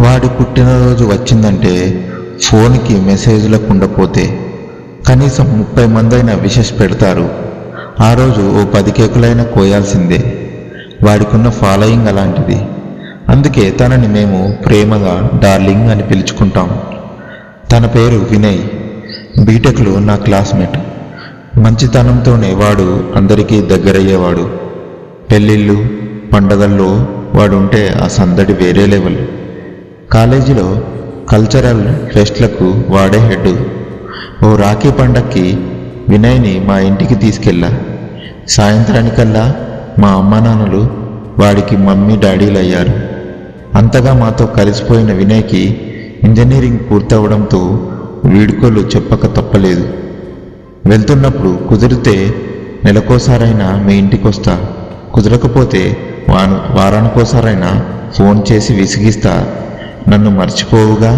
వాడి పుట్టినరోజు వచ్చిందంటే ఫోన్కి మెసేజ్లకు ఉండపోతే కనీసం 30 మందైనా విషెస్ పెడతారు. ఆ రోజు ఓ 10 కేకులైనా కోయాల్సిందే. వాడికున్న ఫాలోయింగ్ అలాంటిది. అందుకే తనని మేము ప్రేమగా డార్లింగ్ అని పిలుచుకుంటాం. తన పేరు వినయ్. బీటెక్లో నా క్లాస్మేట్. మంచితనంతోనే వాడు అందరికీ దగ్గరయ్యేవాడు. పెళ్ళిళ్ళు పండగల్లో వాడుంటే ఆ సందడి వేరే లెవెల్. కాలేజీలో కల్చరల్ ఫెస్ట్లకు వాడే హెడ్. ఓ రాఖీ పండక్కి వినయ్ని మా ఇంటికి తీసుకెళ్ళా. సాయంత్రానికల్లా మా అమ్మా నాన్నలు వాడికి మమ్మీ డాడీలు అయ్యారు. అంతగా మాతో కలిసిపోయిన వినయ్కి ఇంజనీరింగ్ పూర్తవడంతో వీడ్కోలు చెప్పక తప్పలేదు. వెళ్తున్నప్పుడు కుదిరితే నెలకోసారైనా మీ ఇంటికి వస్తా, కుదరకపోతే వారానికోసారైనా ఫోన్ చేసి విసిగిస్తా, నన్ను మర్చిపోవుగా.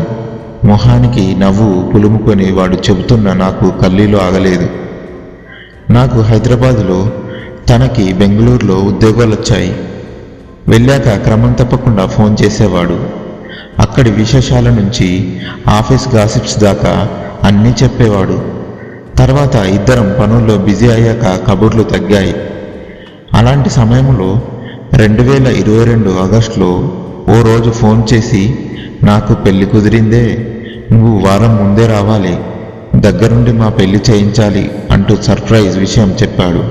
మొహానికి నవ్వు పులుముకొని వాడు చెబుతున్న నాకు కళ్ళీలు ఆగలేదు. నాకు హైదరాబాదులో, తనకి బెంగళూరులో ఉద్యోగాలు వచ్చాయి. వెళ్ళాక క్రమం తప్పకుండా ఫోన్ చేసేవాడు. అక్కడి విశేషాల నుంచి ఆఫీస్ గాసిప్స్ దాకా అన్నీ చెప్పేవాడు. తర్వాత ఇద్దరం పనుల్లో బిజీ అయ్యాక కబుర్లు తగ్గాయి. అలాంటి సమయంలో 2022 ఆగస్టులో ఓ రోజు ఫోన్ చేసి, నాకు పెళ్లి కుదిరిందే, నువ్వు వారం ముందే రావాలి, దగ్గరుండి మా పెళ్లి చేయించాలి అంటూ సర్ప్రైజ్ విషయం చెప్పాడు.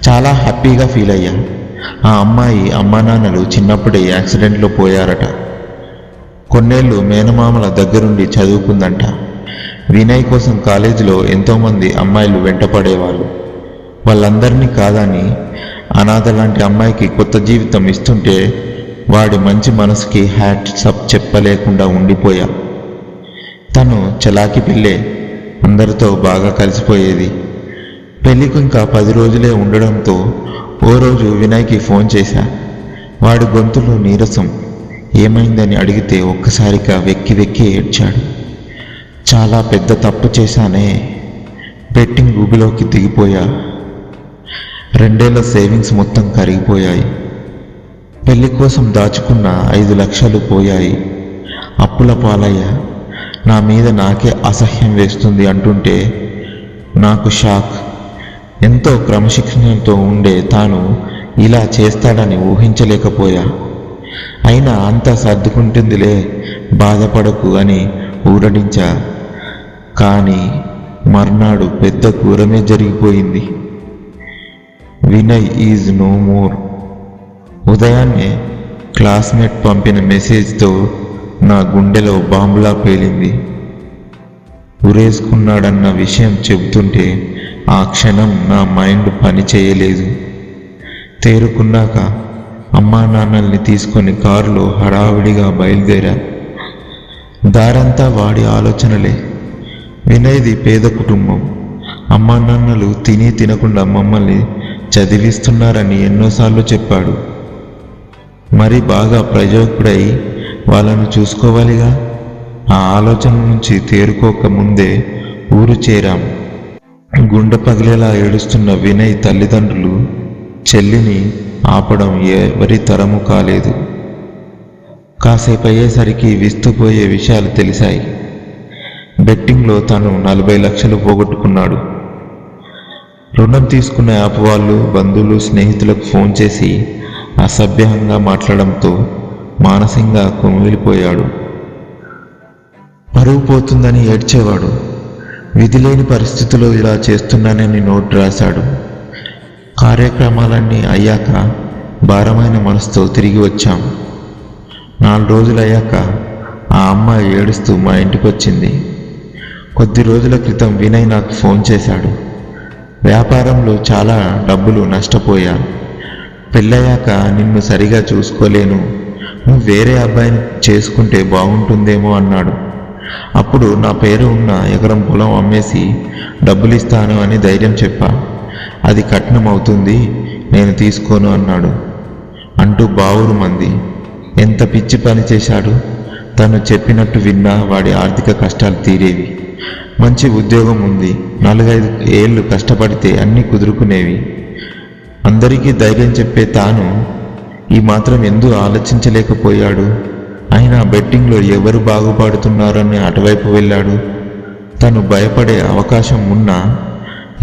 చాలా హ్యాపీగా ఫీల్ అయ్యా. ఆ అమ్మాయి అమ్మా నాన్నలు చిన్నప్పుడే యాక్సిడెంట్లో పోయారట. కొన్నేళ్ళు మేనమామల దగ్గరుండి చదువుకుందంట. వినయ్ కోసం కాలేజీలో ఎంతోమంది అమ్మాయిలు వెంటపడేవాళ్ళు. వాళ్ళందరినీ కాదని అనాథ లాంటి అమ్మాయికి కొత్త జీవితం ఇస్తుంటే వాడి మంచి మనసుకి హ్యాట్స్ అప్ చెప్పలేకుండా ఉండిపోయా. తను చలాకి పిల్లే, అందరితో బాగా కలిసిపోయేది. పెళ్ళికి ఇంకా 10 రోజులే ఉండడంతో ఓ రోజు వినయ్కి ఫోన్ చేశా. వాడి గొంతులో నీరసం. ఏమైందని అడిగితే ఒక్కసారిగా వెక్కి వెక్కి ఏడ్చాడు. చాలా పెద్ద తప్పు చేశానే, బెట్టింగ్ ఊబిలోకి దిగిపోయా. 2 ఏళ్ల సేవింగ్స్ మొత్తం కరిగిపోయాయి. పెళ్లి కోసం దాచుకున్న 5 లక్షలు పోయాయి. అప్పుల పాలయ్యా. నా మీద నాకే అసహ్యం వేస్తుంది అంటుంటే నాకు షాక్. ఎంతో క్రమశిక్షణతో ఉండే తాను ఇలా చేస్తాడని ఊహించలేకపోయా. అయినా అంతా సర్దుకుంటుందిలే, బాధపడకు అని ఊరడించా. కానీ మర్నాడు పెద్ద ఘోరమే జరిగిపోయింది. Vinay is no more. ఉదయాన్నే క్లాస్మేట్ పంపిన మెసేజ్తో నా గుండెలో బాంబులా పేలింది. ఉరేసుకున్నాడన్న విషయం చెబుతుంటే ఆ క్షణం నా మైండ్ పని చేయలేదు. తేరుకున్నాక అమ్మా నాన్నల్ని తీసుకొని కారులో హడావిడిగా బయలుదేరా. దారంతా వాడి ఆలోచనలే. వినయ్ది పేద కుటుంబం. అమ్మా నాన్నలు తిని తినకుండా మమ్మల్ని చదివిస్తున్నారని ఎన్నోసార్లు చెప్పాడు. మరి బాగా ప్రయోజకుడై వాళ్ళను చూసుకోవాలిగా. ఆ ఆలోచన నుంచి తేరుకోక ముందే ఊరు చేరాం. గుండె పగిలేలా ఏడుస్తున్న వినయ్ తల్లిదండ్రులు చెల్లిని ఆపడం ఎవరి తరము కాలేదు. కాసేపు అయ్యేసరికి విస్తుపోయే విషయాలు తెలిసాయి. బెట్టింగ్లో తను 40 లక్షలు పోగొట్టుకున్నాడు. రుణం తీసుకున్న యాప్ వాళ్ళు, బంధువులు, స్నేహితులకు ఫోన్ చేసి అసభ్యంగా మాట్లాడడంతో మానసికంగా కుమిలిపోయాడు. పరువు పోతుందని ఏడ్చేవాడు. విధి లేని పరిస్థితుల్లో ఇలా చేస్తున్నానని నోట్ రాశాడు. కార్యక్రమాలన్నీ అయ్యాక భారమైన మనసుతో తిరిగి వచ్చాం. 4 రోజులు అయ్యాక ఆ అమ్మాయి ఏడుస్తూ మా ఇంటికి వచ్చింది. కొద్ది రోజుల క్రితం వినయ్ నాకు ఫోన్ చేశాడు. వ్యాపారంలో చాలా డబ్బులు నష్టపోయా. పెళ్ళయ్యాక నిన్ను సరిగా చూసుకోలేను, నువ్వు వేరే అబ్బాయిని చేసుకుంటే బాగుంటుందేమో అన్నాడు. అప్పుడు నా పేరు ఉన్న ఎకరం పొలం అమ్మేసి డబ్బులు ఇస్తాను అని ధైర్యం చెప్పా. అది కట్నం అవుతుంది, నేను తీసుకోను అన్నాడు. అంటూ బావురు మంది. ఎంత పిచ్చి పని చేశాడు. తను చెప్పినట్టు విన్నా వాడి ఆర్థిక కష్టాలు తీరేవి. మంచి ఉద్యోగం ఉంది. 4-5 ఏళ్ళు కష్టపడితే అన్నీ కుదురుకునేవి. అందరికీ ధైర్యం చెప్పే తాను ఈ మాత్రం ఎందుకు ఆలోచించలేకపోయాడు అయినా బెట్టింగ్లో ఎవరు బాగుపడుతున్నారని అటువైపు వెళ్ళాడు. తను భయపడే అవకాశం ఉన్నా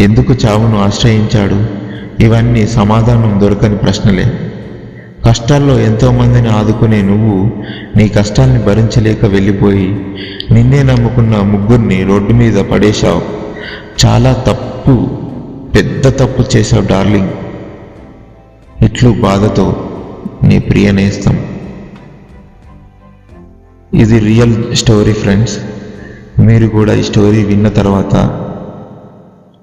ఎందుకు చావును ఆశ్రయించాడు? ఇవన్నీ సమాధానం దొరకని ప్రశ్నలే. కష్టాల్లో ఎంతోమందిని ఆదుకునే నువ్వు నీ కష్టాల్ని భరించలేక వెళ్ళిపోయి నిన్నే నమ్ముకున్న ముగ్గురిని రోడ్డు మీద పడేశావు. చాలా తప్పు, పెద్ద తప్పు చేశావు డార్లింగ్. ఇట్లు బాధతో నీ ప్రియ నేస్తం. ఇది రియల్ స్టోరీ ఫ్రెండ్స్. మీరు కూడా ఈ స్టోరీ విన్న తర్వాత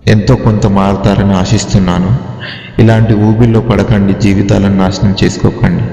ఎంతో కొంత మారుతారని ఆశిస్తున్నాను. ఇలాంటి ఊబిల్లో పడకండి, జీవితాలను నాశనం చేసుకోకండి.